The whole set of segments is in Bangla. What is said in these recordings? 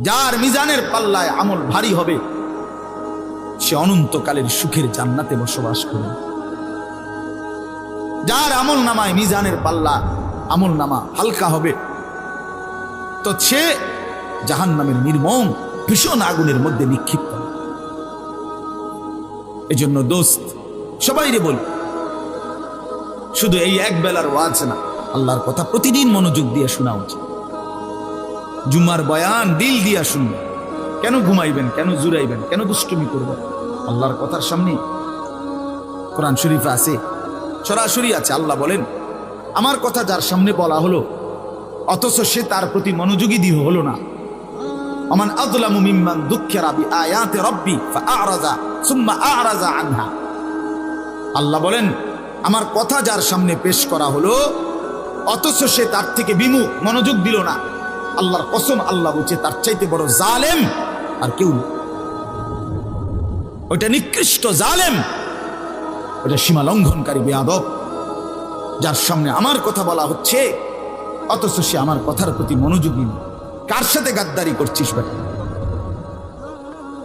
যার মিজানের পাল্লায় আমল ভারী হবে সে অনন্তকালের সুখের জান্নাতে বসবাস করবে। যার আমল নামায় মিজানের পাল্লা আমল নামা হালকা হবে তো সে জাহান্নামের নির্মম ভীষণ আগুনের মধ্যে নিক্ষিপ্ত। এজন্য দোস্ত সবাইরে বল, শুধু এই এক বেলার ওয়াজ না, আল্লাহর কথা প্রতিদিন মনোযোগ দিয়ে শোনা উচিত। জুমার বয়ান দিল দিয়া শুনবেন। কেন ঘুমাইবেন, কেন জুড়াইবেন, কেন দুষ্টুমি করবেন? আল্লাহর কথার সামনে কোরআন শরীফে আছে, সরাসরি আছে। আল্লাহ বলেন, আমার কথা যার সামনে বলা হলো অথচ সে তার প্রতি মনোযোগী দিয়ে হলো না। আমান আযলামু মিম্মান যুক্কিরা বিআয়াতি রাব্বি ফাআরাযা সুম্মা আ'রাযা আনহা। আল্লাহ বলেন, আমার কথা যার সামনে পেশ করা হলো অথচ সে তার থেকে বিমুখ, মনোযোগ দিল না। আল্লাহর কসম, আল্লাহ বলছে তার চাইতে বড় জালেম আর কেউ নেই। ওইটা নিকৃষ্ট জালেম, ওটা সীমা লঙ্ঘনকারী বেয়াদব, যার সামনে আমার কথা বলা হচ্ছে অথচ সে আমার কথার প্রতি মনোযোগী নেই। কার সাথে গাদ্দারি করছিস ভাই?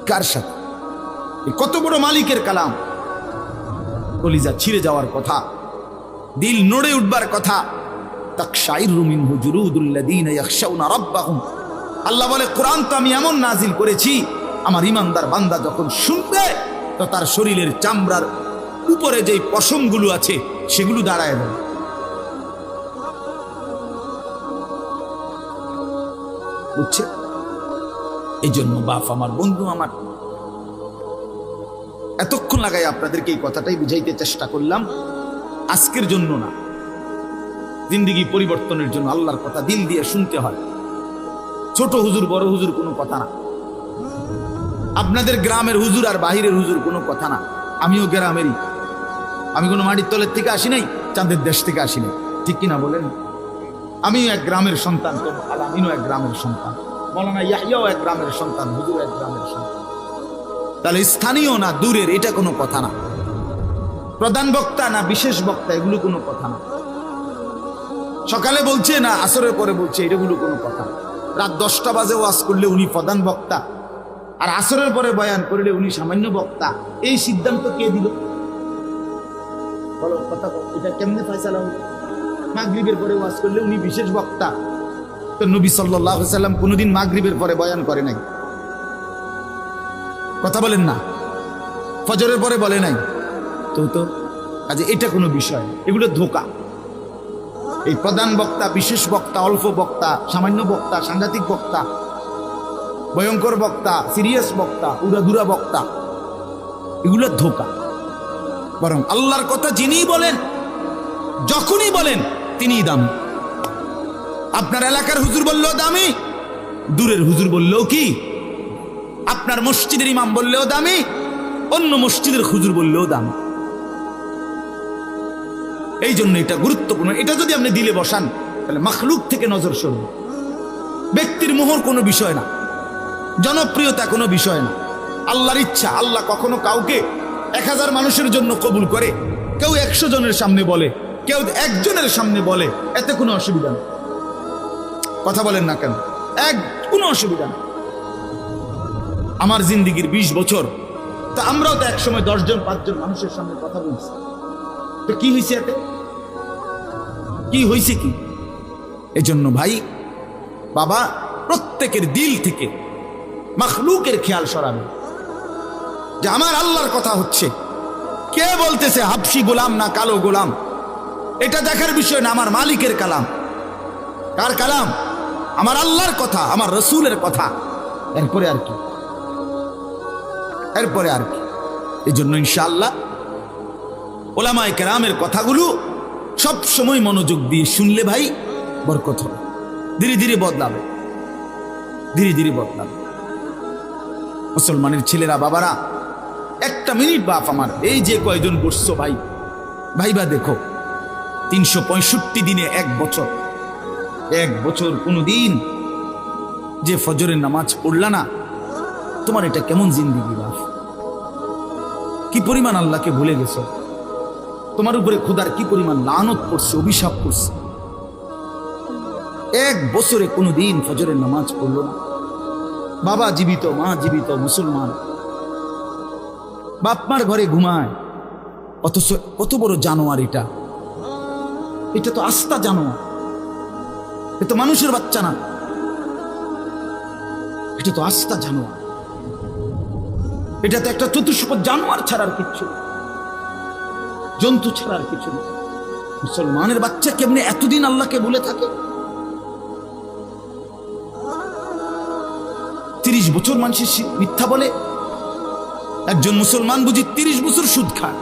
কার সাথে? কত বড় মালিকের কালাম, কলিজা ছিঁড়ে যাওয়ার কথা, দিল নড়ে উঠবার কথা। তাকশাইরু মিনহু জুলুদুল্লাযীনা ইয়াখশাউনা রাব্বাহুম। আল্লাহ বলে, কোরআন তো আমি এমন নাজিল করেছি, আমার ইমানদার বান্দা যখন শুনবে তো তার শরীরের চামড়ার উপরে যেই পশমগুলো আছে সেগুলো দাঁড়ায় যাবে। বুঝছে? এই জন্য বাপ আমার, বন্ধু আমার, এতক্ষণ লাগাই আপনাদেরকে এই কথাটাই বুঝাইতে চেষ্টা করলাম। আজকের জন্য না, জিন্দেগি পরিবর্তনের জন্য আল্লাহর কথা দিল দিয়ে শুনতে হয়। ছোট হুজুর বড় হুজুর কোনো কথা না, আপনাদের গ্রামের হুজুর আর বাহিরের হুজুর কোনো কথা না। আমিও গ্রামেরই, আমি কোনো মাটির তলের থেকে আসি নাই, চাঁদের দেশ থেকে আসি নাই, ঠিক কিনা বলেন? আমিও এক গ্রামের সন্তান, তো আলামিনও এক গ্রামের সন্তান, মাওলানা ইয়াহইয়াও এক গ্রামের সন্তান, হুজুর এক গ্রামের সন্তান। তাহলে স্থানীয় না দূরের এটা কোনো কথা না, প্রধান বক্তা না বিশেষ বক্তা এগুলো কোনো কথা না, সকালে বলছে না আসরের পরে বলছে এগুলো কোনো কথা না। রাত 10টা বাজে ওয়াজ করলে উনি প্রধান বক্তা, আর আসরের পরে বয়ান করলে উনি সামান্য বক্তা। এই সিদ্ধান্ত কে দিল? বলো কথা, এটা কেমনে ফয়সালা হলো? মাগরিবের পরে ওয়াজ করলে উনি বিশেষ বক্তা, তো নবী সাল্লাল্লাহু আলাইহি সাল্লাম কোনোদিন মাগরিবের পরে বয়ান করে নাই, কথা বলেন না? ফজরের পরে বলে নাই, তো কাজে এটা কোনো বিষয়, এগুলো ধোঁকা। এই প্রধান বক্তা, বিশেষ বক্তা, অল্প বক্তা, সামান্য বক্তা, সাংঘাতিক বক্তা, ভয়ঙ্কর বক্তা, সিরিয়াস বক্তা, উড়াধুরা বক্তা, এগুলো ধোঁকা। বরং আল্লাহর কথা যিনি বলেন, যখনই বলেন তিনিই দামি। আপনার এলাকার হুজুর বললেও দামি, দূরের হুজুর বললেও কি, আপনার মসজিদের ইমাম বললেও দামি, অন্য মসজিদের হুজুর বললেও দামি। এই জন্য এটা গুরুত্বপূর্ণ। এটা যদি আপনি দিলে বসান তাহলে মাখলুক থেকে নজর সরবে। ব্যক্তির মোহর কোনো বিষয় না, জনপ্রিয়তা কোনো বিষয় না, আল্লাহর ইচ্ছা। আল্লাহ কখনো কাউকে 1000 মানুষের জন্য কবুল করে, কেউ 100 জনের সামনে বলে, কেউ 1 জনের সামনে বলে, এতে কোনো অসুবিধা নেই। কথা বলেন না কেন? কোনো অসুবিধা নেই। আমার জিন্দিগির 20 বছর, তা আমরাও তো একসময় 10 জন 5 জন মানুষের সামনে কথা বলছি, তো কি হয়েছে? এতে কি হয়েছে? কি? এজন্য ভাই বাবা, প্রত্যেকের দিল থেকে মাখলুকের খেয়াল সরাবে যে আমার আল্লাহর কথা হচ্ছে। কে বলতেছে হাবশি গোলাম না কালো গোলাম, এটা দেখার বিষয় না। আমার মালিকের কালাম। কার কালাম? আমার আল্লাহর কথা, আমার রসুলের কথা। এরপরে আর কি? এরপরে আর কি? এই জন্য ইনশাআল্লাহ ওলামায়ে কেরামের কথাগুলো সব সময় মনোযোগ দিয়ে শুনলে ভাই বরকত হবে। ধীরে ধীরে বদলাবে, ধীরে ধীরে বদলাবে। মুসলমানের ছেলেরা, বাবারা, 1 মিনিট বাপ আমার, এই যে কয়জন বসছো ভাই, ভাইবা দেখো 365 দিনে 1 বছর, 1 বছর কোনো দিন যে ফজরের নামাজ পড়লা না, তোমার এটা কেমন জিন্দেগি বাপ? কি পরিমাণ আল্লাহকে ভুলে গেছো? তোমার উপরে খোদার কি পরিমাণ লানত করছে, অভিশাপ করছে। 1 বছরে কোনো দিন ফজরের নামাজ পড়লো না, বাবা জীবিত, মা জীবিত, মুসলমান, বাপ মার ঘরে ঘুমায়, অথচ কত বড় জানোয়ার এটা। এটা তো আস্তা জানোয়ার, এটা তো মানুষের বাচ্চা না, এটা তো আস্তা জানোয়ার। এটা তো একটা চতুষ্পদ জানোয়ার ছাড়ার কিচ্ছু, জন্তু ছাড়ার কিছু না। মুসলমানের বাচ্চা কেমনে এতদিন আল্লাহকে বলে থাকে? 30 বছর মানুষের মিথ্যা বলে, একজন মুসলমান বুঝি 30 বছর সুদ খায়।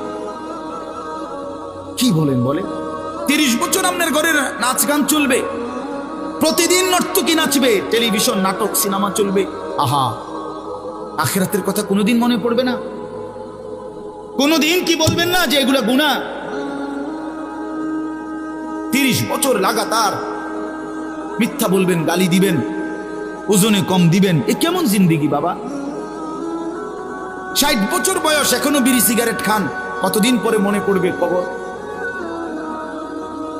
কি বলেন বলে? 30 বছর আপনার ঘরের নাচ গান চলবে, প্রতিদিন নর্তকী নাচবে, টেলিভিশন, নাটক, সিনেমা চলবে। আহা, আখিরাতের কথা কোনোদিন মনে পড়বে না? কোনোদিন কি বলবেন না যে এগুলা গুনাহ? 30 বছর লাগাতার মিথ্যা বলবেন, গালি দিবেন, ওজনে কম দিবেন, এ কেমন জিন্দেগি বাবা? 60 বছর বয়স, এখনো বিড়ি সিগারেট খান, কতদিন পরে মনে পড়বে কবর?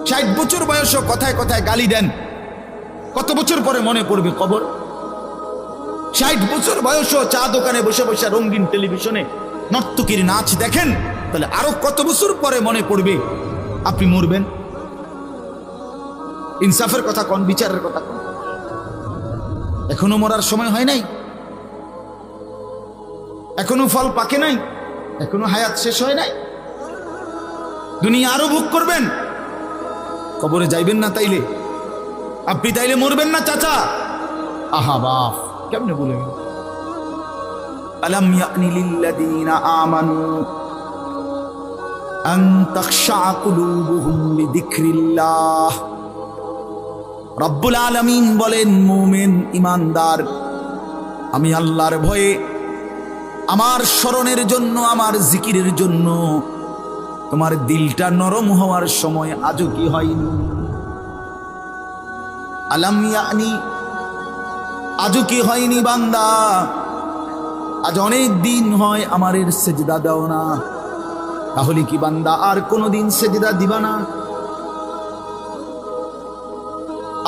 60 বছর বয়স, কথায় কথায় গালি দেন, কত বছর পরে মনে পড়বে কবর? 60 বছর বয়স, চা দোকানে বসে বসে রঙিন টেলিভিশনে নর্তকীর নাচ দেখেন, তাহলে আরো কত বছর পরে মনে পড়বে আপনি মরবেন? ইনসাফের কথা কোন, বিচারের কথা কোন? এখনো মরার সময় হয় নাই, এখনো ফল পাকে নাই, এখনো হায়াত শেষ হয় নাই। দুনিয়া আরো ভোগ করবেন, কবরে যাইবেন না তাইলে? আপনি তাইলে মরবেন না চাচা? আহা বাপ, কেমনে বলবেন? আলাম ইয়ানি লিল্লাযীনা আমানু আন তাখশা কুলুবুহুম লিযিকরিল্লাহ। রব্বুল আলামিন বলেন, মুমিন ইমানদার, আমি আল্লাহর ভয়ে, আমার স্মরণের জন্য, আমার জিকিরের জন্য তোমার দিলটা নরম হওয়ার সময় আজও কি হয়নি? আলাম ইয়ানি, আজও কি হয়নি বান্দা? আজ অনেক দিন হয় আমারের সেজদা দাও না, তাহলে কি বান্দা আর কোনদিন সেজদা দিবা না?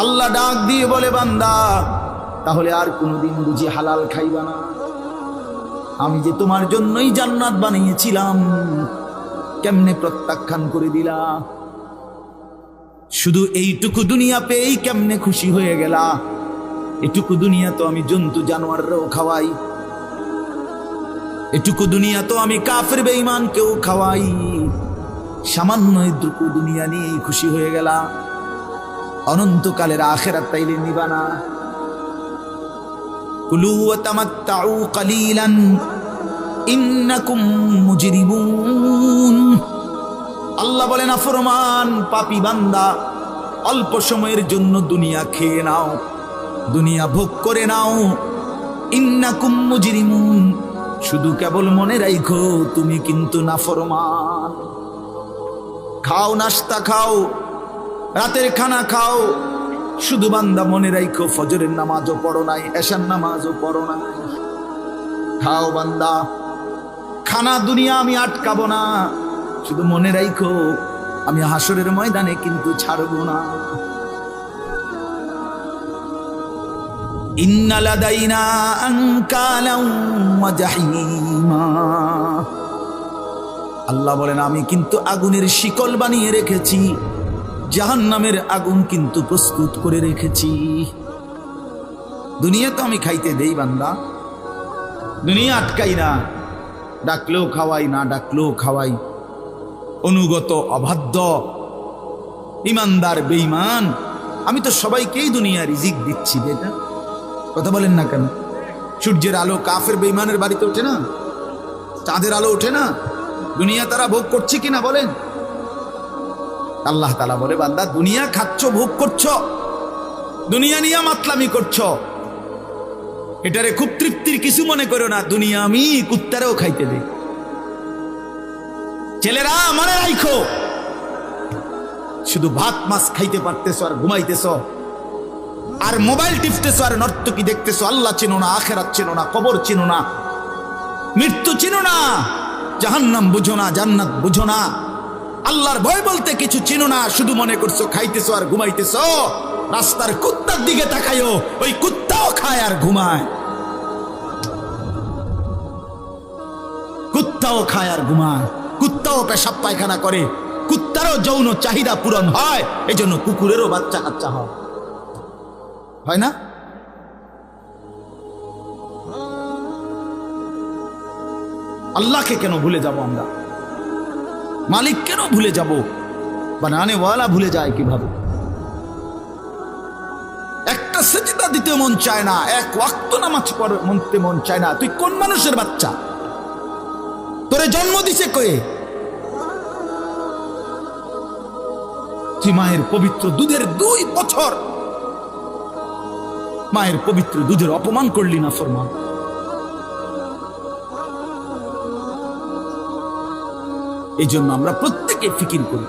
আল্লাহ ডাক দিয়ে বলে, বান্দা তাহলে আর কোনদিন বুঝি হালাল খাইবা না? আমি যে তোমার জন্যই জান্নাত বানিয়েছিলাম, কেমনে প্রত্যাখ্যান করে দিলা? শুধু এইটুকু দুনিয়া পেয়েই কেমনে খুশি হয়ে গেলা? এটুকু দুনিয়া তো আমি জন্তু জানোয়াররাও খাওয়াই, এটুকু দুনিয়া তো আমি কাফের বেঈমানকেও খাওয়াই, সামান্য এটুকু দুনিয়া নিয়েই খুশি হয়ে গেলা? অনন্তকালের আখিরাত তাইলে নিবা না? কুলু ওয়া তামাত্তাউ কালিলান ইন্নাকুম মুজরিমুন। আল্লাহ বলেন, নাফরমান পাপী বান্দা, অল্প সময়ের জন্য দুনিয়া খেয়ে নাও, দুনিয়া ভোগ করে নাও। ইন্নাকুম মুজরিমুন, শুধু কেবল মনে রাখো তুমি কিন্তু নাফরমান। খাও, নাস্তা খাও, রাতের খানা খাও, শুধু বান্দা মনে রাখো ফজরের নামাজও পড়ো নাই, এশার নামাজও পড়ো নাই। খাও বান্দা, খানা দুনিয়া আমি আটকাবো না, শুধু মনে রাখো আমি হাসরের ময়দানে কিন্তু ছাড়বো না। ইন্না লাদাইনা আনকালাও ওয়া জাহিমা। আল্লাহ বলেন, আমি কিন্তু আগুনের শিকল বানিয়ে রেখেছি, জাহান্নামের আগুন কিন্তু প্রস্তুত করে রেখেছি। দুনিয়া তো আমি খাইতে দেই বান্দা, দুনিয়া আটকাই না, ডাকলেও খাওয়াই, না ডাকলেও খাওয়াই। অনুগত, অবাধ্য, ইমানদার, বেঈমান, আমি তো সবাইকেই দুনিয়া রিজিক দিচ্ছি। এটা কথা বলেন না কেন? সূর্যের আলো কাফের বেঈমানের বাড়িতে ওঠে না? চাঁদের আলো ওঠে না? দুনিয়া তারা ভোগ করছে কিনা বলেন? আল্লাহ তাআলা বলে, বান্দা দুনিয়া খাচ্ছ, ভোগ করছ, দুনিয়া নিয়ে মাতলামি করছ, এটারে খুব তৃপ্তির কিছু মনে করো না। দুনিয়া আমি কুত্তারেও খাইতে দেই। ছেলেরা মনে রাখো, শুধু ভাত মাছ খাইতে পারতেছো আর ঘুমাইতেছ, আর মোবাইল টিপতেছো, আর নর্তকী দেখতেছো। আল্লাহ চিনো না, আখিরাত চিনো না, কবর চিনো না, মৃত্যু চিনো না, জাহান্নাম বুঝো না, জান্নাত বুঝো না, আল্লাহর ভয় বলতে কিছু চিনো না। শুধু মনে করছো খাইতেছো আর ঘুমাইতেছো। রাস্তার কুত্তার দিকে তাকায়ও, ওই কুত্তাও খায় আর ঘুমায়। কুত্তাও খায় আর ঘুমায়, কুত্তাও পেশাব পায়খানা করে, কুত্তারও যৌন চাহিদা পূরণ হয়, এজন্য কুকুরেরও বাচ্চা কাচ্চা হয় না? আল্লাহকে কেন ভুলে যাব আমরা? মালিক কেন ভুলে যাব? বানানেওয়ালা ভুলে যায় কিভাবে? একটা সেজদা দিতে মন চায় না, এক ওয়াক্ত নামাজ পড়তে মন চায় না। তুই কোন মানুষের বাচ্চা? তোরে জন্ম দিছে কয়ে? তুই মায়ের পবিত্র দুধের 2 বছর মায়ের পবিত্র দুধের অপমান করলি না ফরমান। এই জন্য আমরা প্রত্যেকে ফিকির করি,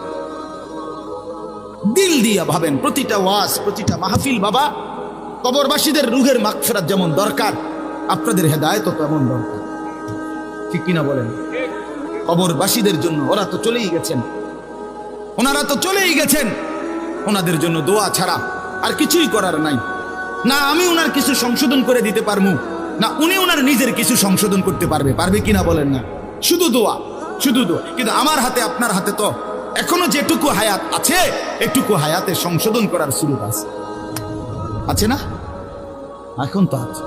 দিল দিয়া ভাবেন। প্রতিটা ওয়াজ, প্রতিটা মাহফিল বাবা, কবরবাসীদের রুহের মাগফিরাত যেমন দরকার, আপনাদের হেদায়েতও তেমন দরকার। ঠিক কিনা বলেন? কবরবাসীদের জন্য, ওরা তো চলেই গেছেন, ওনারা তো চলেই গেছেন, ওনাদের জন্য দোয়া ছাড়া আর কিছুই করার নাই। না আমি ওনার কিছু সংশোধন করে দিতে পারবো, না উনি ওনার নিজের কিছু সংশোধন করতে পারবে কিনা বলেন না? শুধু দোয়া, শুধু দোয়া। কিন্তু আমার হাতে, আপনার হাতে তো এখনো যেটুকু হায়াত আছে, এটুকু হায়াতে সংশোধন করার সুযোগ আছে না? এখন তো আছে,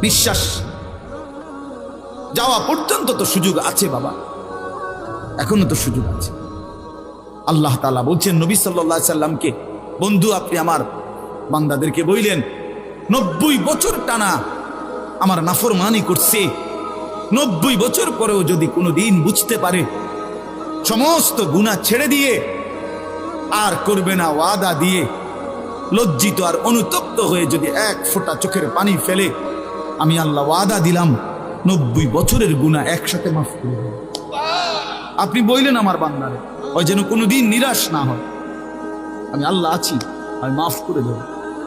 বিশ্বাস যাওয়া পর্যন্ত তো সুযোগ আছে বাবা, এখনো তো সুযোগ আছে। আল্লাহ তাআলা বলছেন নবী সাল্লাল্লাহু আলাইহি সাল্লামকে, বন্ধু আপনি আমার বান্দাদেরকে বললেন 90 বছর টানা আমার নাফরমানি করছে, 90 বছর পরেও যদি কোনোদিন বুঝতে পারে, সমস্ত গুনাহ ছেড়ে দিয়ে আর করবে না ওয়াদা দিয়ে, লজ্জিত আর অনুতপ্ত হয়ে যদি এক ফোঁটা চোখের পানি ফেলে, আমি আল্লাহ ওয়াদা দিলাম 90 বছরের গুনাহ একসাথে মাফ করে দেব। আপনি বললেন আমার বান্দারে, ওই যেন কোনোদিন নিরাশ না হয়, আমি আল্লাহ আছি, আমি মাফ করে দেব।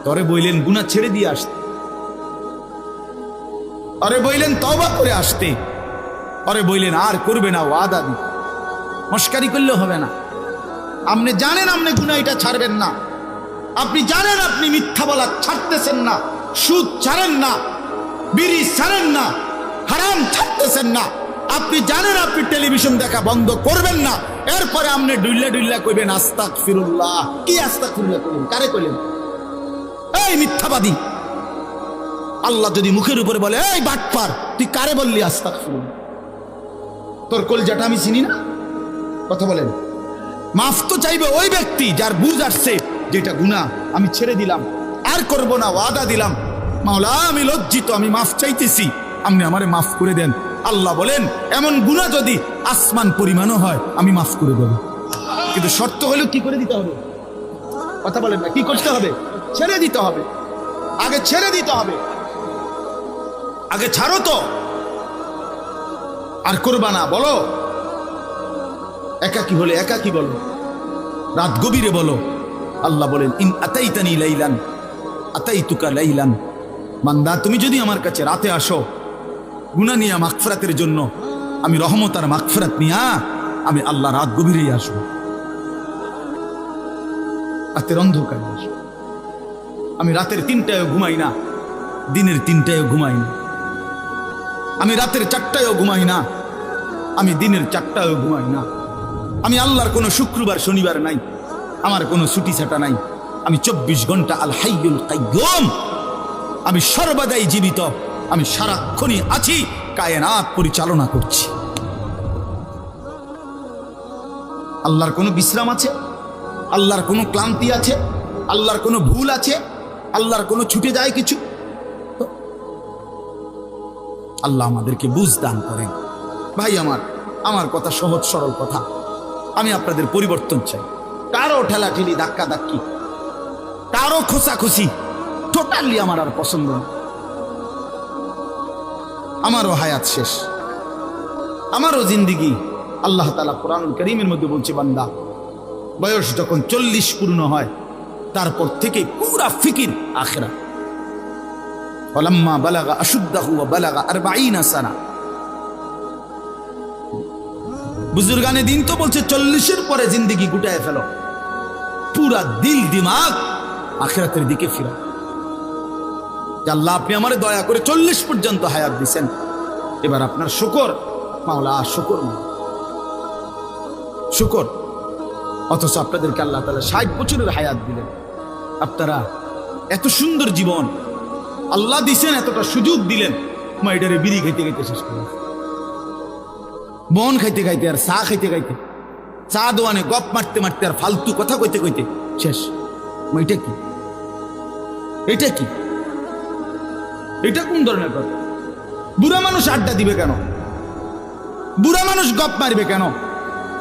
তরে বললেন গুনাহ ছেড়ে দিয়ে আসতে, আরে বললেন তওবা করে আসতে, আরে বললেন আর করবে না ওয়াদা দিতে। মস্কারি করলে হবে না। আপনি জানেন আপনি গুনাহ এটা ছাড়বেন না, আপনি জানেন আপনি মিথ্যা বলা ছাড়তেছেন না, সুদ ছাড়েন না, বিড়ি ছাড়েন না, হারাম ছাড়তেছেন না, আপনি জানেন আপনি টেলিভিশন দেখা বন্ধ করবেন না, এরপরে আপনি ডুইল্লা ডুইল্লা কইবেন আস্তাগফিরুল্লাহ। কি আস্তাগফিরুল্লাহ কইলেন? কারে কইলেন? এই মিথ্যাবাদী। আল্লাহ যদি মুখের উপরে বলে এই বাটপার, তুই কারে বললি আস্তাগফিরুল্লাহ? তোর কলজাটা আমি চিনি না? কথা বলেন। মাফ তো চাইবে ওই ব্যক্তি যার বুঝ আসছে যেটা গুনাহ, আমি ছেড়ে দিলাম, আর করব না, ওয়াদা দিলাম। মাওলা আমি লজ্জিত, আমি মাফ চাইতেছি, আপনি আমারে মাফ করে দেন। আল্লাহ বলেন এমন গুনাহ যদি আসমান পরিমাণও হয় আমি মাফ করে দেব, কিন্তু শর্ত হলো কি করে দিতে হবে? কথা বলেন না, কি করতে হবে? ছেড়ে দিতে হবে, আগে ছেড়ে দিতে হবে, আগে ছাড়ো তো, আর করবা না। বলো একাকী হলে একাকী বলো, রাত গভীরে বলো। আল্লাহ বলেন ইন আতাইতানি লাইলান আতাইতুকা লাইলান, বান্দা তুমি যদি আমার কাছে রাতে আসো গুনাহ নিয়া মাগফিরাতের জন্য, আমি রহমত আর মাগফিরাত নিয়া আমি আল্লাহ রাত গভীরেই আসবো, রাতের অন্ধকারে আসবো। আমি রাতের 3টায়ও ঘুমাই না, দিনের 3টায়ও ঘুমাই না, আমি রাতের 4টায়ও ঘুমাই না, আমি দিনের 4টায়ও ঘুমাই না। আমি আল্লাহর কোনো শুক্রবার শনিবার নাই, আমার কোনো ছুটি ছাটা নাই। আমি 24 ঘন্টা আল হাইয়ুল কাইয়ুম, আমি সর্বদাই জীবিত, আমি সারাক্ষণই আছি, কায়নাত পরিচালনা করছি। আল্লাহর কোনো বিশ্রাম আছে? আল্লাহর কোনো ক্লান্তি আছে? আল্লাহর কোনো ভুল আছে? আল্লাহর কোনো ছুটে যায় কিছু? আল্লাহ আমাদেরকে বুঝ দান করেন। ভাই আমার কথা সহজ সরল কথা, আমি আপনাদের পরিবর্তন চাই। কারো ঠেলাঠেলি, ধাক্কা ধাক্কি, কারো খোঁচাখুচি টোটালি আমার আর পছন্দ না। আমারও হায়াত শেষ, আমারও জিন্দিগি। আল্লাহ তাআলা কোরআনুল কারীমের মধ্যে বলছে, বান্দা বয়স যখন 40 পূর্ণ হয় তারপর থেকে পুরা ফিকির আখিরাত। ওয়ালাম্মা বালাগা আশুদ্দাহু ওয়া বালাগা 40 সানা। বুজুর্গানে দিন তো বলছে 40-এর পরে জিন্দিগি গুটায় ফেলো, পুরা দিল দিমাগ আখিরাতের দিকে ফিরো। আল্লাহ আপনি আমারে দয়া করে 40 পর্যন্ত হায়াত দিছেন, এবার আপনার শুকর মাওলা শুকর শুকর। অথচ আপনাদেরকে আল্লাহ তাআলা 60 বছরের হায়াত দিলেন, আপনারা এত সুন্দর জীবন আল্লাহ দিছেন, এতটা সুযোগ দিলেন, মাইডারে বিড়ি খাইতে খাইতে শেষ করে, বন খাইতে খাইতে আর চা খাইতে খাইতে, চা দোয়ানে গপ মারতে মারতে আর ফালতু কথা কইতে কইতে শেষ। এটা কি? এটা কি? এটা কোন ধরনের কথা? বুড়া মানুষ আড্ডা দিবে কেন? বুড়া মানুষ গপ মারবে কেন?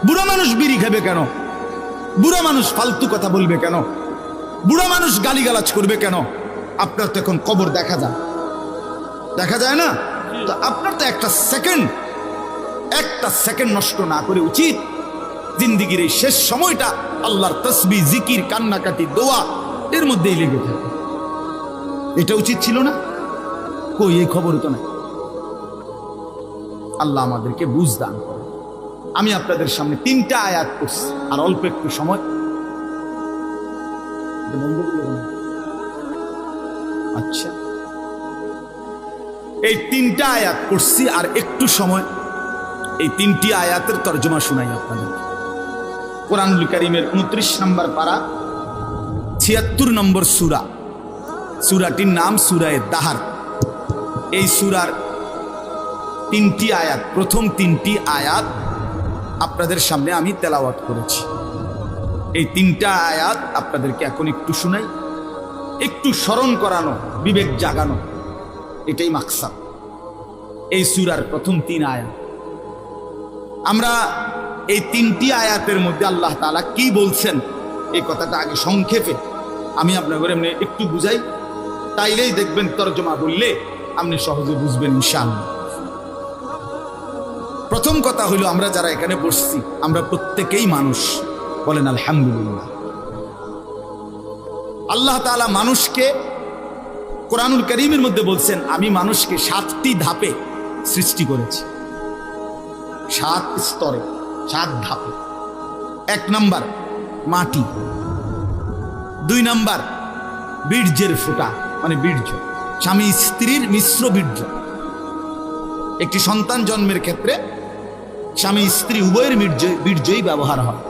বুড়া মানুষ বিড়ি খাবে কেন? বুড়া মানুষ ফালতু কথা বলবে কেন? বুড়া মানুষ গালিগালাজ করবে কেন? আপনার তো এখন কবর দেখা যায়, দেখা যায় না? তো আপনার তো একটা সেকেন্ড নষ্ট না করে উচিত জিন্দিগির এই শেষ সময়টা আল্লাহর তসবিহ, জিকির, কান্নাকাটি, দোয়া এর মধ্যেই লেগে থাকে। এটা উচিত ছিল না? কই, এই খবর তো নাই। আল্লাহ আমাদেরকে বুঝ দান করে। আমি আপনাদের সামনে 3টা আয়াত করছি, আর অল্প একটু সময়। আচ্ছা, এই 3টা আয়াত করছি আর একটু সময়, এই 3টি আয়াতের তর্জমা শোনাই আপনাদের। কোরআনুল কারীমের 29 নম্বর পারা, 76 নম্বর সূরা। সূরাটির নাম সূরায়ে দাহার। এই সূরার 3টি আয়াত, প্রথম 3টি আয়াত আপনাদের সামনে আমি তেলাওয়াত করেছি। এই 3টা আয়াত আপনাদেরকে এখন একটু শোনাই, একটু স্মরণ করানো, বিবেক জাগানো, এটাই মাকসাদ এই সূরার প্রথম 3 আয়াত। আমরা এই 3টি আয়াতের মধ্যে আল্লাহ তাআলা কি বলছেন এই কথাটা আগে সংক্ষেপে আমি আপনাদের এমনি একটু বুঝাই, তাইলেই দেখবেন তরজমা বললে আপনি সহজে বুঝবেন ইনশাআল্লাহ। প্রথম কথা হলো, আমরা যারা এখানে বসছি আমরা প্রত্যেকেই মানুষ, বলেন আলহামদুলিল্লাহ। আল্লাহ তাআলা মানুষকে কোরআনুল কারীমের মধ্যে বলছেন, আমি মানুষকে 7টি ধাপে সৃষ্টি করেছি, 7 স্তরে, 7 ধাপে। 1 নাম্বার মাটি, 2 নাম্বার বীর্যের ফোঁটা, মানে বীর্য, স্বামী স্ত্রীর মিশ্র বীর্য। একটি সন্তান জন্মের ক্ষেত্রে স্বামী স্ত্রী উভয়ের বীর্যই ব্যবহার হয়,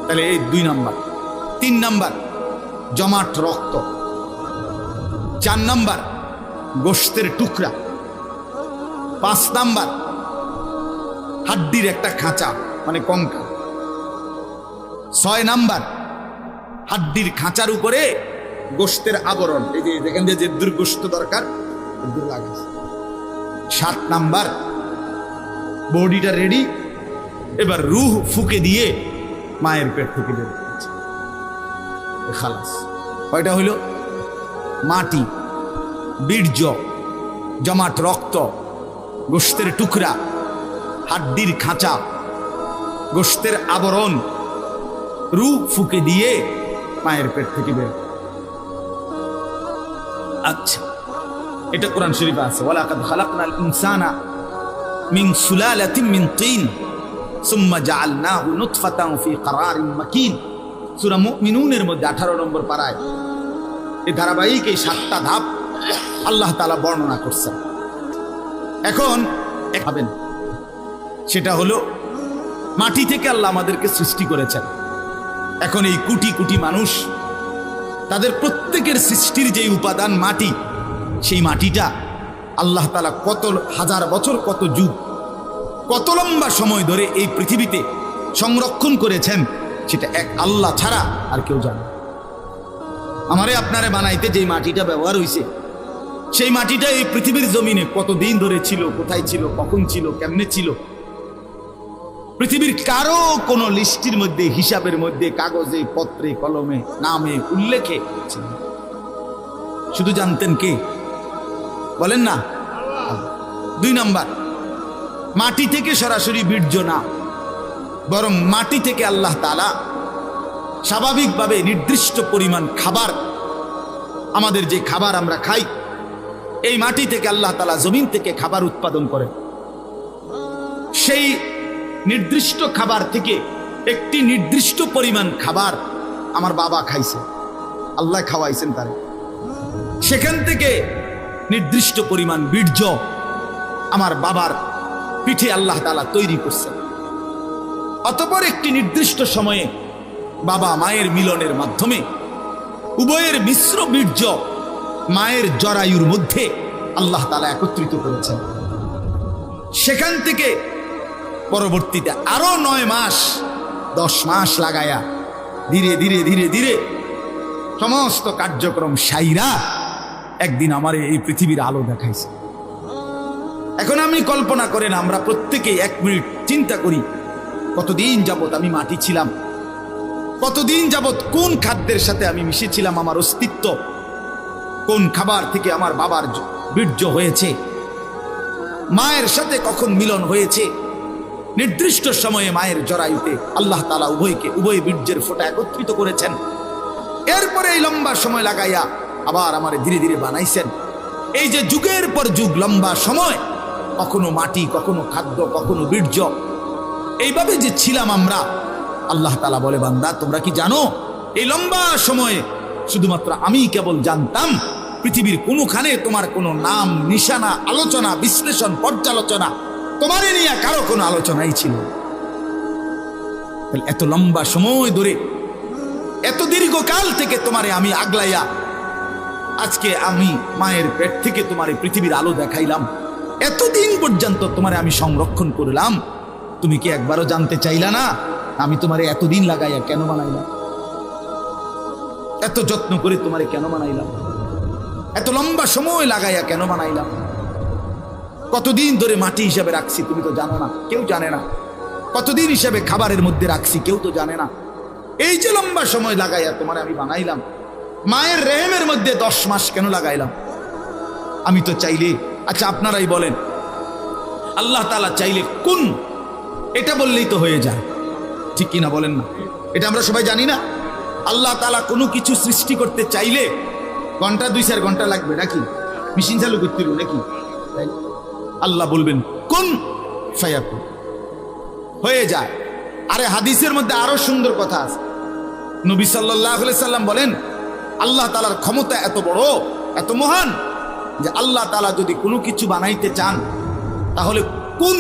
তাহলে এই 2 নাম্বার। 3 নাম্বার জমাট রক্ত। 4 নাম্বার গোশতের টুকরা। 5 নাম্বার হাড্ডির একটা খাঁচা, মানে কঙ্কাল। 6 নাম্বার হাড্ডির খাঁচার উপরে গোশতের আবরণ, এই যে যেখান দিয়ে যে দুর্গোশত দরকার লাগা। 7 নাম্বার বডিটা রেডি, এবার রূহ ফুকে দিয়ে মায়ের পেট থেকে বের করছে, খালাস। কয়টা হইল? মাটি, বীর্য, জমাট রক্ত, গোশতের টুকরা, হাড্ডির খাঁচা, গোশতের আবরণ, রূহ ফুকে দিয়ে মায়ের পেট থেকে বের। আচ্ছা, এটা কোরআন শরীফে আছে, ওয়ালাকাদ খালাকনাল ইনসানা মিন সুলালাতিন মিন তিন সুম্মা জাআলনাহু নুতফাতান ফি ক্বারারিন মাকিন। সূরা মুমিনুনের মধ্যে 18 নম্বর পারায় এই ধারাবাহিক এই 7টা ধাপ আল্লাহ তাআলা বর্ণনা করছেন। এখন ভাবেন, সেটা হলো মাটি থেকে আল্লাহ আমাদেরকে সৃষ্টি করেছেন। এখন এই কোটি কোটি মানুষ, তাদের প্রত্যেকের সৃষ্টির যে উপাদান মাটি, সেই মাটিটা আল্লাহ তাআলা কত হাজার বছর, কত যুগ, কত লম্বা সময় ধরে এই পৃথিবীতে সংরক্ষণ করেছেন, সেটা এক আল্লাহ ছাড়া আর কেউ জানে। আমারে আপনারে বানাইতে যে মাটিটা ব্যবহার হয়েছে, সেই মাটিটা এই পৃথিবীর জমিনে কতদিন ধরে ছিল, কোথায় ছিল, কখন ছিল, কেমনে ছিল, পৃথিবীর কারো কোনো লিস্টির মধ্যে, হিসাবের মধ্যে, কাগজে, পত্রে, কলমে, নামে, উল্লেখে ছিল। শুধু জানতেন কে? বলেন না। 2 নাম্বার, মাটি থেকে সরাসরি বীর্য না, বরং মাটি থেকে আল্লাহ তাআলা স্বাভাবিকভাবে নির্দিষ্ট পরিমাণ খাবার, আমাদের যে খাবার আমরা খাই, এই মাটি থেকে আল্লাহ তাআলা জমিন থেকে খাবার উৎপাদন করেন। সেই নির্দিষ্ট খাবার থেকে একটি নির্দিষ্ট পরিমাণ খাবার আমার বাবা খাইছে, আল্লাহ খাওয়াইছেন তারে। সেখান থেকে নির্দিষ্ট পরিমাণ বীর্য আমার বাবার পিঠে আল্লাহ তাআলা তৈরি করছেন। অতঃপর একটি নির্দিষ্ট সময়ে বাবা মায়ের মিলনের মাধ্যমে উভয়ের মিশ্র বীর্য মায়ের জরায়ুর মধ্যে আল্লাহ তাআলা একত্রিত করেছেন। সেখান থেকে পরবর্তীতে আরো 9 মাস 10 মাস লাগায়া ধীরে ধীরে ধীরে ধীরে সমস্ত কার্যক্রম সাইরা একদিন আমার এই পৃথিবীর আলো দেখাইছে। এখন আমি কল্পনা করেন, আমরা প্রত্যেকে 1 মিনিট চিন্তা করি, কতদিন যাবত আমি মাটি ছিলাম, কতদিন যাবত কোন খাদ্যের সাথে আমি মিশেছিলাম, আমার অস্তিত্ব কোন খাবার থেকে আমার বাবার বীর্য হয়েছে, মায়ের সাথে কখন মিলন হয়েছে। নির্দিষ্ট সময়ে মায়ের জরায়ুতে আল্লাহ তাআলা উভয় বীর্যের ফোঁটা একত্রিত করেছেন। এরপরে এই লম্বা সময় লাগাইয়া আবার আমার ধীরে ধীরে বানাইছেন। এই যে যুগের পর যুগ লম্বা সময়, কখনো মাটি, কখনো খাদ্য, কখনো বীর্য, এইভাবে যে ছিলাম আমরা, আল্লাহ তাআলা বলে, বান্দা তোমরা কি জানো এই লম্বা সময়ে শুধুমাত্র আমি কেবল জানতাম, পৃথিবীর কোনোখানে তোমার কোনো নাম নিশানা, আলোচনা, বিশ্লেষণ, পর্যালোচনা, তোমারে নিয়ে কারো কোনো আলোচনাই ছিল না। এত লম্বা সময় ধরে, এত দীর্ঘকাল থেকে তোমারে আমি আগলাইয়া আজকে আমি মায়ের পেট থেকে তোমারে পৃথিবীর আলো দেখাইলাম, এতদিন পর্যন্ত তোমারে আমি সংরক্ষণ করলাম। তুমি কি একবারও জানতে চাইলা না আমি তোমারে এতদিন লাগাইয়া কেন বানাইলাম, এত যত্ন করে তোমারে কেন বানাইলাম, এত লম্বা সময় লাগাইয়া কেন বানাইলাম, কতদিন ধরে মাটি হিসাবে রাখছি তুমি তো জানো না, কেউ জানে না। কতদিন হিসাবে খাবারের মধ্যে রাখছি কেউ তো জানে না। এই যে লম্বা সময় লাগাইয়া তোমারে আমি বানাইলাম, মায়ের রেহেমের মধ্যে 10 মাস কেন লাগাইলাম আমি তো চাইলে, আচ্ছা আপনারাই বলেন, আল্লাহ তাআলা চাইলে কোন, এটা বললেই তো হয়ে যায়, ঠিক কিনা বলেন না? এটা আমরা সবাই জানি না। আল্লাহ তাআলা কোনো কিছু সৃষ্টি করতে চাইলে ঘন্টা 2-4 ঘন্টা লাগবে নাকি? মেশিন চালু করতে হবে নাকি? আল্লাহ বলবেন কোন ফায়াকুন, হয়ে যায়। আরে হাদিসের মধ্যে আরো সুন্দর কথা আছে। নবী সাল্লাল্লাহু আলাইহি সাল্লাম বলেন, আল্লাহ তাআলার ক্ষমতা এত বড়, এত মহান, যে আল্লাহ তাআলা যদি কোনো কিছু বানাইতে চান তাহলে কুন,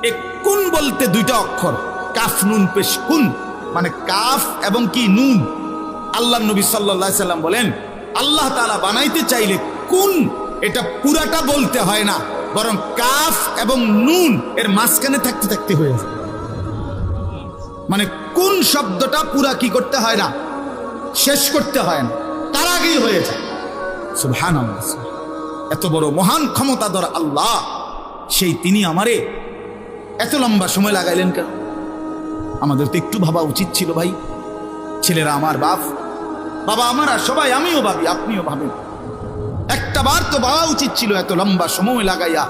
এই কুন বলতে 2টা অক্ষর, কাফ নুন পেশ, কুন মানে কাফ এবং কি নুন। আল্লাহ নবী সাল্লাল্লাহু আলাইহি সাল্লাম বলেন, আল্লাহ তাআলা বানাইতে চাইলে কুন, এটা পুরাটা বলতে হয় না, বরং কাফ এবং নুন এর মাঝখানে থাকতে থাকতে হয়ে যায়। মানে কোন শব্দটা পুরা কি করতে হয় না, শেষ করতে হয় না, তার আগেই হয়ে যায়। সুবহানাল্লাহ, এত বড় মহান ক্ষমতাধর আল্লাহ, সেই তিনি আমারে এত লম্বা সময় লাগাইলেন কেন? আমাদের তো একটু ভাবা উচিত ছিল ভাই। ছেলেরা আমার বাবা আমার, আর সবাই, আমিও ভাবি, আপনিও ভাবেন, একটা বার তো ভাবা উচিত ছিল এত লম্বা সময় লাগাইয়া।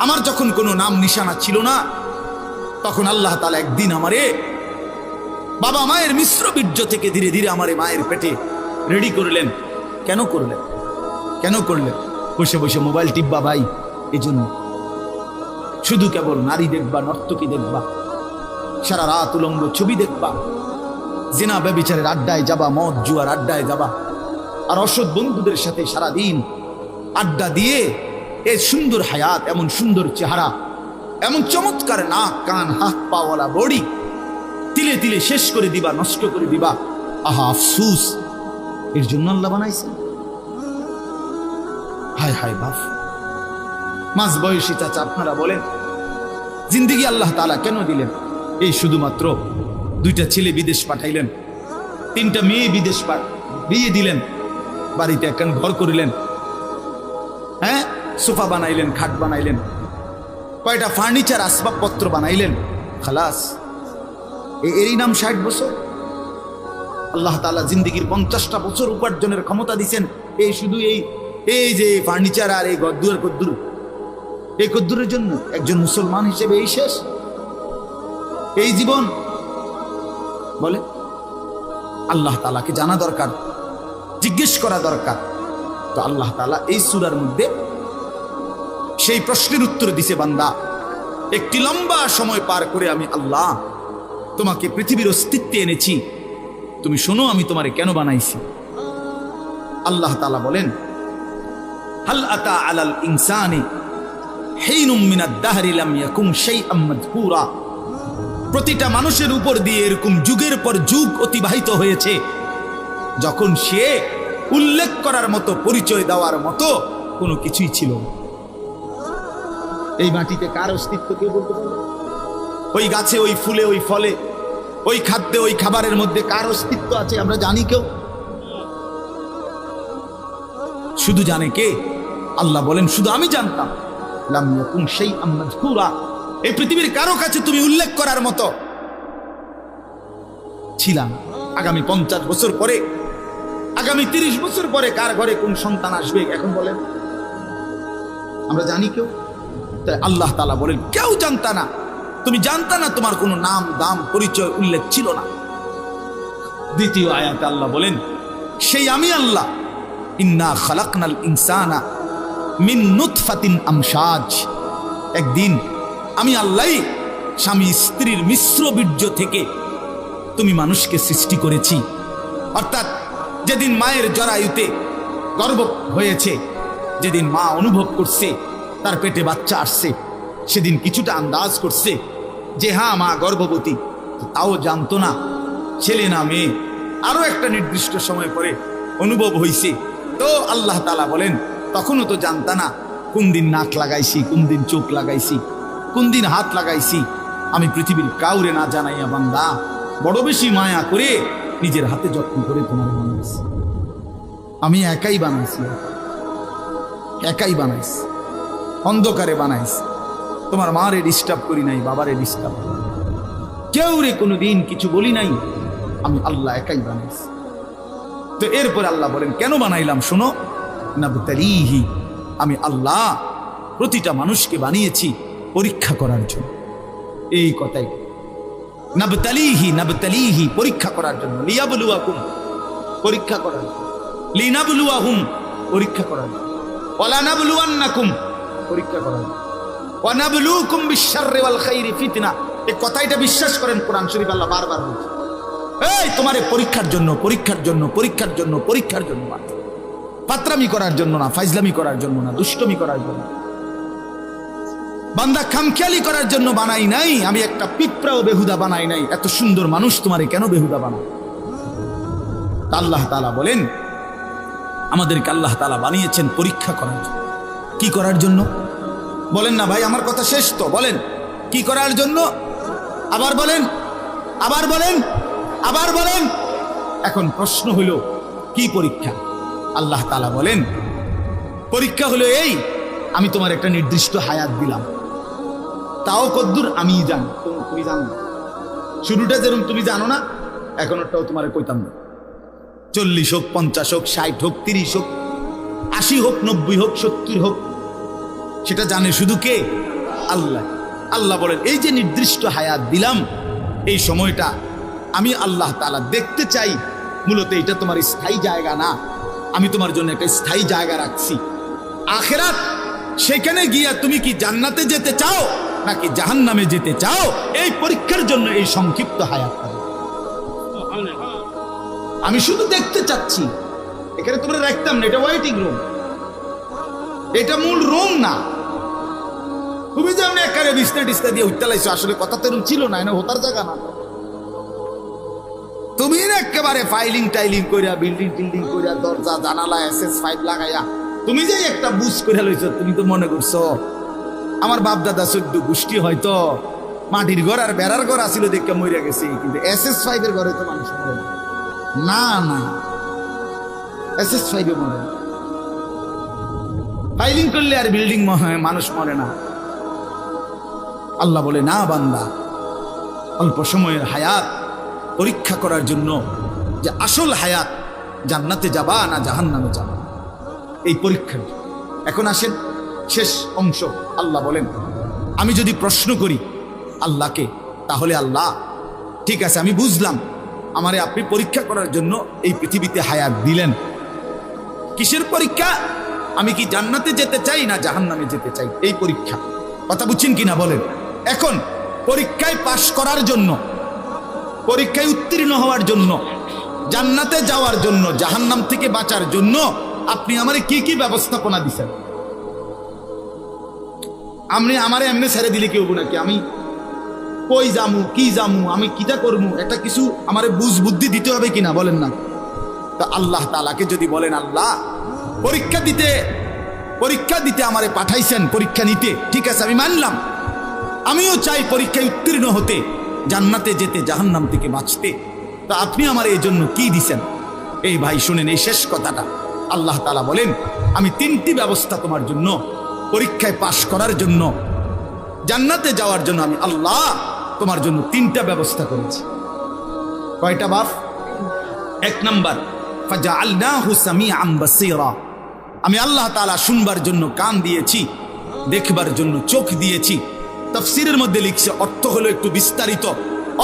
আমার যখন কোনো নাম নিশানা ছিল না, তখন আল্লাহ তাআলা একদিন আমারে বাবা মায়ের মিশ্র বীর্য থেকে ধীরে ধীরে আমারে মায়ের পেটে রেডি করলেন। কেন করলেন? কেন করলেন? বসে বসে মোবাইল টিপবা ভাই? এই জন্য শুধু কেবল নারী দেখবা, নর্তকী দেখবা, সারা রাত উলঙ্গ ছবি দেখবা, জিনা ব্যভিচারের আড্ডায় যাবা, মদ জুয়ার আড্ডায় যাবা, আর অসৎ বন্ধুদের সাথে সারাদিন আড্ডা দিয়ে এই সুন্দর হায়াত, এমন সুন্দর চেহারা, এমন চমৎকার নাক কান হাত পাওয়ালা বডি তিলে তিলে শেষ করে দিবা, নষ্ট করে দিবা। আহা আফসুস, এর জন্য আল্লাহ বানাইছে? হায় হায় বাপ, মাঝ বয়সী চাচা আপনারা বলেন, জিন্দেগি আল্লাহ তাআলা কেন দিলেন? এই শুধুমাত্র 2টা ছেলে বিদেশ পাঠাইলেন, 3টা মেয়ে বিদেশ বিয়ে দিলেন, বাড়িতে একখান ঘর করিলেন, হ্যাঁ সোফা বানাইলেন, খাট বানাইলেন, কয়টা ফার্নিচার আসবাবপত্র বানাইলেন, খালাস। এরই নাম 60 বছর? আল্লাহ তাআলা জিন্দেগির 50টা বছর উপার্জনের ক্ষমতা দিছেন এই শুধু এই যে ফার্নিচার আর এই গদ্দুর কদ্দুর, এই কদ্দুরের জন্য? একজন মুসলমান হিসেবে এই শেষ, এই জীবন? বলে আল্লাহ তাআলাকে জানা দরকার, জিজ্ঞেস করা দরকার। তো আল্লাহ তাআলা এই সূরার মধ্যে সেই প্রশ্নের উত্তর দিছে, বান্দা একটি লম্বা সময় পার করে আমি আল্লাহ তোমাকে পৃথিবীর অস্তিত্বে এনেছি, তুমি শোনো আমি তোমারে কেন বানাইছি। আল্লাহ তাআলা বলেন, হাল আতা আলাল ইনসানি হিনুম মিনাদ দাহরি লাম ইয়াকুম শাইআম মাযকুরা। প্রতিটা মানুষের উপর দিয়ে এরকম যুগের পর যুগ অতিবাহিত হয়েছে যখন সে উল্লেখ করার মতো, পরিচয় দেওয়ার মতো কোনো কিছুই ছিল না। এই মাটিতে কার অস্তিত্ব কেউ বলতে পারবে? ওই গাছে, ওই ফুলে, ওই ফলে, ওই খাদ্যে, ওই খাবারের মধ্যে কার অস্তিত্ব আছে আমরা জানি কেউ? শুধু জানে কে? আল্লাহ বলেন শুধু আমি জানতাম। লাম ইয়াকুন শাইআম মাযকুরা। এই পৃথিবীর কারো কাছে তুমি উল্লেখ করার মতো ছিলাম। আগামী 50 বছর পরে, আগামী 30 বছর পরে কার ঘরে কোন সন্তান আসবে এখন বলেন? আমরা জানি কেউ? তাই আল্লাহ তাআলা বলেন কেউ জানতা না, তুমি জানতা না, তোমার কোনো নাম, দাম, পরিচয় উল্লেখ ছিল না। দ্বিতীয় আয়াতে আল্লাহ বলেন সেই আমি আল্লাহ, ইন্না খালাকনাল ইনসানা মিন নুতফাতিন আমশাজ। একদিন আমি আল্লাহই স্বামী স্ত্রীর মিশ্র বীর্য থেকে তুমি মানুষকে সৃষ্টি করেছি। অর্থাৎ যেদিন মায়ের জরায়ুতে গর্ভ হয়েছে, যেদিন মা অনুভব করছে তার পেটে বাচ্চা আসছে, সেদিন কিছুটা আন্দাজ করছে যে হ্যাঁ মা গর্ভবতী, তাও জানতো না ছেলে না মেয়ে। আরো একটা নির্দিষ্ট সময় পরে অনুভব হয়েছে। তো আল্লাহ তাআলা বলেন তখনও তো জানতা না কোন দিন নাক লাগাইছি, কোন দিন চোখ লাগাইছি, কোন দিন হাত লাগাইছি। আমি পৃথিবীর কাউরে না জানাইয়া বান্দা বড় বেশি মায়া করে নিজের হাতে যত্ন করে তোমার বানাইছি। আমি একাই বানাইছি, একাই বানাইছি, অন্ধকারে বানাইছি। তোমার মারে ডিস্টার্ব করি নাই, বাবারে ডিস্টার্ব কেউ রে কোনোদিন কিছু বলি নাই। আমি আল্লাহ একাই বানাইছি। তো এরপর আল্লাহ বলেন কেন বানাইলাম শোনো, নাবতালিহি, আমি আল্লাহ প্রতিটা মানুষকে বানিয়েছি পরীক্ষা করার জন্য। এই কথাই নাবতালিহি, নাবতালিহি পরীক্ষা করার জন্য, লিয়াবলুয়াকুম পরীক্ষা করার জন্য, লিনাবলুয়াহুম পরীক্ষা করার জন্য, ওয়ালা নাবলুয়ান্নাকুম পরীক্ষা করার জন্য, ওয়া নাবলুকুম বিশ-শাররি ওয়াল খাইরি ফিতনা। এই কথাটা বিশ্বাস করেন, কোরআন শরীফ আল্লাহ বারবার বলছে এই তোমারে পরীক্ষার জন্য, পরীক্ষার জন্য, পরীক্ষার জন্য, পরীক্ষার জন্য। পাত্রামি করার জন্য না, ফাইজলামি করার জন্য না, দুষ্টমি করার জন্য, বান্দা খামখেয়ালি করার জন্য বানাই নাই। আমি একটা পিঁপড়াও বেহুদা বানাই নাই। এত সুন্দর মানুষ তোমারে কেন বেহুদা বানাই? আল্লাহ তাআলা বলেন আমাদেরকে আল্লাহ তাআলা বানিয়েছেন পরীক্ষা করার জন্য। কি করার জন্য বলেন না ভাই? আমার কথা শেষ তো, বলেন কি করার জন্য? আবার বলেন, আবার বলেন, আবার বলেন। এখন প্রশ্ন হলো কি পরীক্ষা? আল্লাহ তাআলা বলেন পরীক্ষা হলো এই, আমি তোমার একটা নির্দিষ্ট হায়াত দিলাম, তাও কদ্দুর আমি জানি, তুমি জানো না। শুরুটা যেরকম তুমি জানো না, এখনটাও তোমার কইতাম না। 40 হোক, 50 হোক, 60 হোক, 30 হোক, 80 হোক, 90 হোক, 70 হোক, সেটা জানে শুধু কে? আল্লাহ। আল্লাহ বলেন এই যে নির্দিষ্ট হায়াত দিলাম, এই সময়টা আমি আল্লাহ তাআলা দেখতে চাই। মূলত এটা তোমার স্থায়ী জায়গা না, আমি তোমার জন্য একটা স্থায়ী জায়গা রাখছি আখিরাত। সেখানে গিয়া তুমি কি জান্নাতে যেতে চাও নাকি জাহান্নামে যেতে চাও, এই পরীক্ষার জন্য এই সংক্ষিপ্ত হায়াত আমি শুধু দেখতে চাচ্ছি। এখানে তোমরা রাখতাম না, এটা ওয়েটিং রুম, এটা মূল রুম না। তুমি যেমন একারে বিছনা টিছনা দিয়ে উঠতে লাইছো, আসলে কথা তো ছিল না, এটা হতার জায়গা না। তুমি একেবারে ফাইলিং টাইলিং কইরা, বিল্ডিং টিল্ডিং কইরা, দরজা জানালা SS5 লাগাইয়া তুমি যে একটা বুঝ করে লইছো, তুমি তো মনে করছো আমার বাপ দাদা 14 গোষ্ঠী হয়তো মাটির ঘর আর বেড়ার ঘর আসিল দেখে মরে গেছে, কিন্তু SS5 এর ঘরে তো মানুষ মরে না। না না, SS5 এ মরে না। ফাইলিং করলে আর বিল্ডিং মানুষ মরে না। আল্লাহ বলে না বান্দা, অল্প সময়ের হায়াত পরীক্ষা করার জন্য, যে আসল হায়াত জান্নাতে যাবা না জাহান্নামে যাবা, এই পরীক্ষা। এখন আসেন শেষ অংশ। আল্লাহ বলেন আমি যদি প্রশ্ন করি আল্লাহকে, তাহলে আল্লাহ ঠিক আছে আমি বুঝলাম, আমারে আপনি পরীক্ষা করার জন্য এই পৃথিবীতে হায়াত দিলেন। কিসের পরীক্ষা? আমি কি জান্নাতে যেতে চাই না জাহান্নামে যেতে চাই, এই পরীক্ষা। কথা বুঝছেন কিনা বলেন? এখন পরীক্ষায় পাশ করার জন্য, পরীক্ষায় উত্তীর্ণ হওয়ার জন্য, জান্নাতে যাওয়ার জন্য, জাহান্নাম থেকে বাঁচার জন্য আপনি আমারে কি কি ব্যবস্থাপনা দিচ্ছেন? আপনি আমারে এমনি ছেড়ে দিলে কি হবো নাকি? আমি কই যামু, কি যামু, আমি কিটা করবো, একটা কিছু আমারে বুঝ বুদ্ধি দিতে হবে কিনা বলেন না? তা আল্লাহ তাআলাকে যদি বলেন আল্লাহ পরীক্ষা দিতে আমারে পাঠাইছেন, পরীক্ষা নিতে, ঠিক আছে আমি মানলাম, আমিও চাই পরীক্ষায় উত্তীর্ণ হতে, জান্নাতে যেতে, জাহান্নাম থেকে বাঁচতে, তা আপনি আমার এই জন্য কি দিছেন? এই ভাই শুনেন এই শেষ কথাটা। আল্লাহ তাআলা বলেন আমি 3টি ব্যবস্থা তোমার জন্য, পরীক্ষায় পাশ করার জন্য, জান্নাতে যাওয়ার জন্য আমি আল্লাহ তোমার জন্য 3টা ব্যবস্থা করেছি। কয়টা বাপ? 1 নাম্বার, ফাজআলনাহু সামিআন বাসীরা, আমি আল্লাহ তাআলা শুনবার জন্য কান দিয়েছি, দেখবার জন্য চোখ দিয়েছি। তাফসীরের মধ্যে লিখছে, অর্থ হলো একটু বিস্তারিত,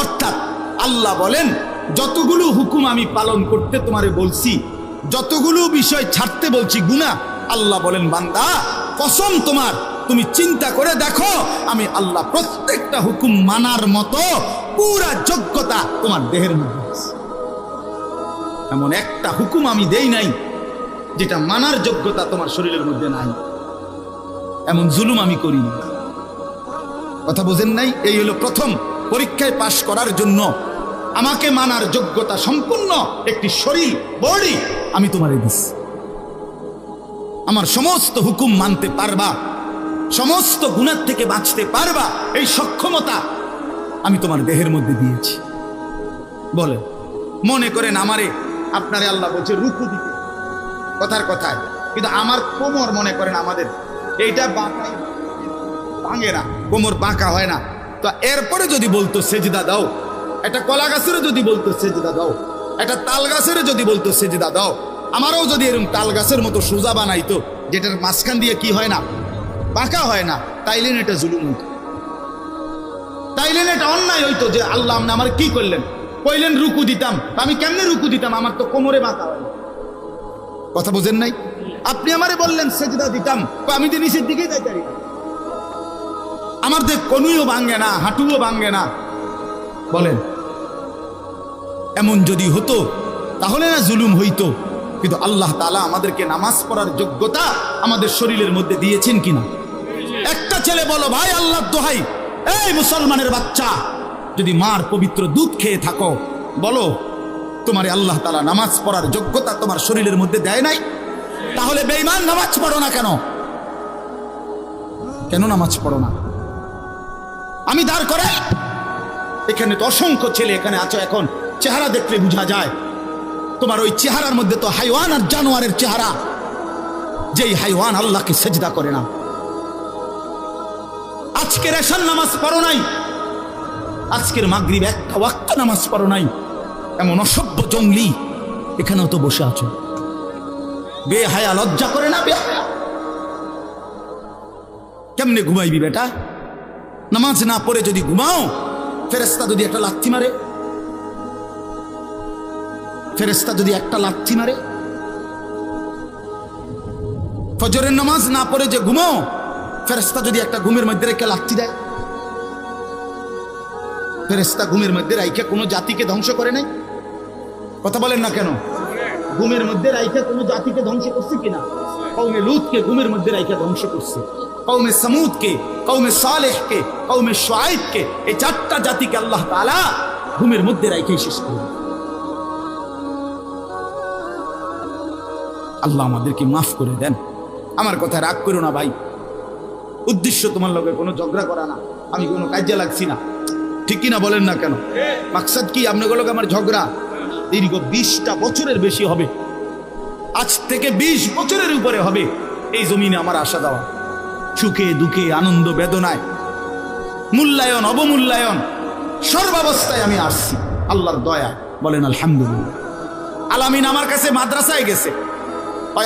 অর্থাৎ আল্লাহ বলেন যতগুলো হুকুম আমি পালন করতে তোমারে বলছি, যতগুলো বিষয় ছাড়তে বলছি গুনাহ, আল্লাহ বলেন বান্দা কসম তোমার, তুমি চিন্তা করে দেখো আমি আল্লাহ প্রত্যেকটা হুকুম মানার মতো পুরা যোগ্যতা তোমার দেহের মধ্যে আছে। এমন একটা হুকুম আমি দেই নাই যেটা মানার যোগ্যতা তোমার শরীরের মধ্যে নাই, এমন জুলুম আমি করিনি। কথা বোঝেন নাই? এই হলো প্রথম, পরীক্ষায় পাশ করার জন্য আমাকে মানার যোগ্যতা সম্পূর্ণ একটি শরীর, বডি আমি তোমারে দিচ্ছি। আমার সমস্ত হুকুম মানতে পারবা, সমস্ত গুনাহ থেকে বাঁচতে পারবা, এই সক্ষমতা আমি তোমার দেহের মধ্যে দিয়েছি। বলে মনে করেন আমারে আপনারে আল্লাহ বলছে রুকু দিতে, কথার কথায়, কিন্তু আমার কোমর মনে করেন আমাদের এইটা বাঁকাই ভাঙে না, কোমর বাঁকা হয় না, তো এরপরে যদি বলতো সেজদা দাও, একটা কলা গাছেরও যদি বলতো সেজদা দাও, একটা তাল গাছেরও যদি বলতো সেজদা দাও, আমারও যদি এরকম তাল গাছের মতো সোজা বানাইতো, যেটার মাঝখান দিয়ে কি হয় না, বাঁকা হয় না, তাইলেন এটা জুলুম হইতো, তাইলেন এটা অন্যায় হইতো যে আল্লাহ আপনি আমার কি করলেন, কইলেন রুকু দিতাম, আমি কেমনে রুকু দিতাম, আমার তো কোমরে বাঁকা হয় না। কথা বোঝেন নাই? আপনি আমারে বললেন সেজদা দিতাম, আমি তো নিচের দিকেই যাইতে পারি না, আমার দেখ কনুইও ভাঙ্গে না, হাঁটুও ভাঙ্গে না। বলেন এমন যদি হতো তাহলে না জুলুম হইতো? কিন্তু আল্লাহ তাআলা আমাদেরকে নামাজ পড়ার যোগ্যতা আমাদের শরীরের মধ্যে দিয়েছেন কিনা? একটা ছেলে বলো ভাই আল্লাহর দোহাই, এই মুসলমানের বাচ্চা, যদি মার পবিত্র দুধ খেয়ে থাকো, বলো তোমারে আল্লাহ তাআলা নামাজ পড়ার যোগ্যতা তোমার শরীরের মধ্যে দেয় নাই? তাহলে বেঈমান নামাজ পড়ো না কেন? কেন নামাজ পড়ো না? আমি দাঁড় করাই, এখানে তো অসংখ্য ছেলে এখানে আছো, এখন চেহারা দেখলে বোঝা যায় তোমার ওই চেহারার মধ্যে তো হাইওয়ান আর জানোয়ারের চেহারা, যেই হাইওয়ান আল্লাহকে সেজদা করে না। আজকের এশার নামাজ পড়ো নাই, আজকের মাগরিব একটা ওয়াক্ত নামাজ পড়ো নাই, এমন অসভ্য জঙ্গলি এখানেও তো বসে আছো। বেহায়া, লজ্জা করে না? বেহায়া কেমনে ঘুমাইবি বেটা? নামাজ না পড়ে যদি ঘুমাও, ফেরেশতা যদি একটা লাথি মারে, ফেরেশতা যদি একটা লাথি মারে, ফজরের নামাজ না পড়ে যে ঘুমাও, ফেরেশতা যদি একটা ঘুমের মধ্যে রেখে লাথি দেয়, ফেরেশতা ঘুমের মধ্যে রাইখা কোনো জাতিকে ধ্বংস করে নাই? কথা বলেন না কেন? ঘুমের মধ্যে রাইখা কোনো জাতিকে ধ্বংস করছে কিনা? কওমে লূতকে ঘুমের মধ্যে রাইখা ধ্বংস করছে, কওমে সামুদকে, কওমে সালেহকে, কওমে শুআইবকে, এই 4টা জাতিকে আল্লাহ তাআলা ঘুমের মধ্যে রাইখাই শেষ করলেন। আল্লাহ আমাদেরকে মাফ করে দেন। আমার কথা রাগ করো না ভাই, উদ্দেশ্য তোমার লগে কোনো ঝগড়া করা না, আমি কোনো কাজে লাগছি না, ঠিক কিনা বলেন না কেন? মাকসাদ কি আপনাদের লগে আমার ঝগড়া? দীর্ঘ 20টা বছরের বেশি হবে, আজ থেকে 20 বছরের উপরে হবে এই জমিনে আমার আসা দেওয়া, সুখে দুঃখে আনন্দ বেদনায়, মূল্যায়ন অবমূল্যায়ন, সর্বাবস্থায় আমি আসছি আল্লাহর দয়া। বলেন আলহামদুলিল্লাহ। আলামিন আমার কাছে মাদ্রাসায় গেছে,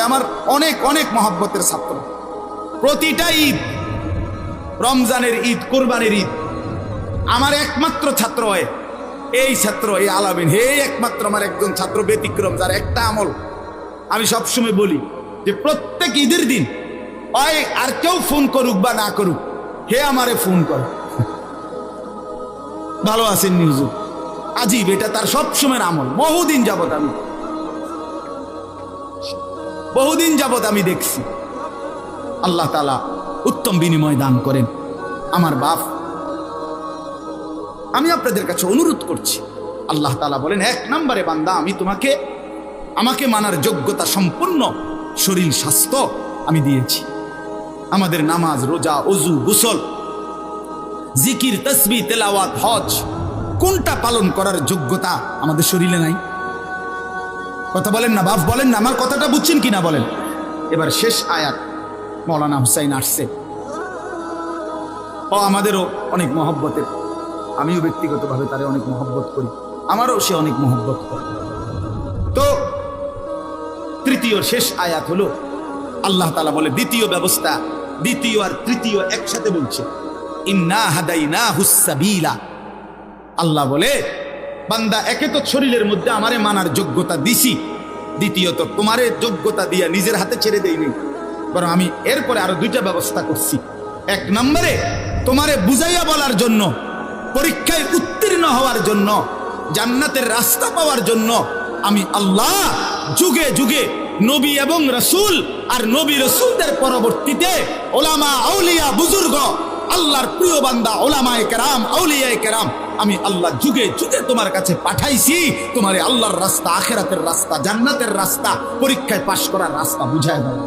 আমার অনেক অনেক মহব্বতের ছাত্র, প্রতিটা ঈদ, রমজানের ঈদ, কোরবানির ঈদ, আমার একমাত্র ছাত্র হয় এই ছাত্র, এই আলামিন, হে একমাত্র আমার একজন ছাত্র ব্যতিক্রম, যার একটা আমল আমি সবসময় বলি যে প্রত্যেক ঈদের দিন ওই আর কেউ ফোন করুক বা না করুক, হে আমারে ফোন করে, ভালো আছেন নিউজ, আজীব, এটা তার সবসময়ের আমল। বহুদিন যাবত আমি দেখছি। আল্লাহ তাআলা উত্তম বিনিময় দান করেন। আমার বাপ, আমি আপনাদের কাছে অনুরোধ করছি, আল্লাহ তাআলা বলেন, 1 নম্বরে বান্দা আমি তোমাকে আমাকে মানার যোগ্যতা সম্পন্ন শরীর স্বাস্থ্য আমি দিয়েছি। আমাদের নামাজ, রোজা, ওযু, গোসল, জিকির, তাসবিহ, তেলাওয়াত, হজ, কোনটা পালন করার যোগ্যতা আমাদের শরীরে নাই? কথা বলেন না বাপ, বলেন না, আমার কথাটা বুঝছেন কিনা বলেন। এবার শেষ আয়াত, মৌলানা হুসাইন আসছে, ও আমাদেরও অনেক মহব্বতের, আমিও ব্যক্তিগতভাবে তারে অনেক মহব্বত করি, আমারও সে অনেক মহব্বত করে। তো তৃতীয় শেষ আয়াত হলো আল্লাহ তাআলা বলে, দ্বিতীয় ব্যবস্থা, দ্বিতীয় আর তৃতীয় একসাথে বলছে, ইন্না হাদাইনাহুস সাবিলা। আল্লাহ বলে, বান্দা একে তো শরীরের মধ্যে আমারে মানার যোগ্যতা দিছি, দ্বিতীয়ত তোমারে যোগ্যতা দিয়া নিজের হাতে ছেড়ে দেইনি, বরং আমি এরপরে আরো 2টা ব্যবস্থা করছি। 1 নম্বরে তোমারে বুঝাইয়া বলার জন্য, পরীক্ষায় উত্তীর্ণ হওয়ার জন্য, জান্নাতের রাস্তা পাওয়ার জন্য আমি আল্লাহ যুগে যুগে নবী এবং রাসূল আর নবী রাসূলদের পরবর্তীতে ওলামা, আউলিয়া, বুজুর্গ, আল্লাহর প্রিয় বান্দা, ওলামায়ে কেরাম, আউলিয়ায়ে কেরাম, আমি আল্লাহ যুগে যুগে তোমার কাছে পাঠাইছি, তোমারে আল্লাহর রাস্তা, আখিরাতের রাস্তা, জান্নাতের রাস্তা, পরীক্ষায় পাশ করার রাস্তা বুঝায় দেওয়া।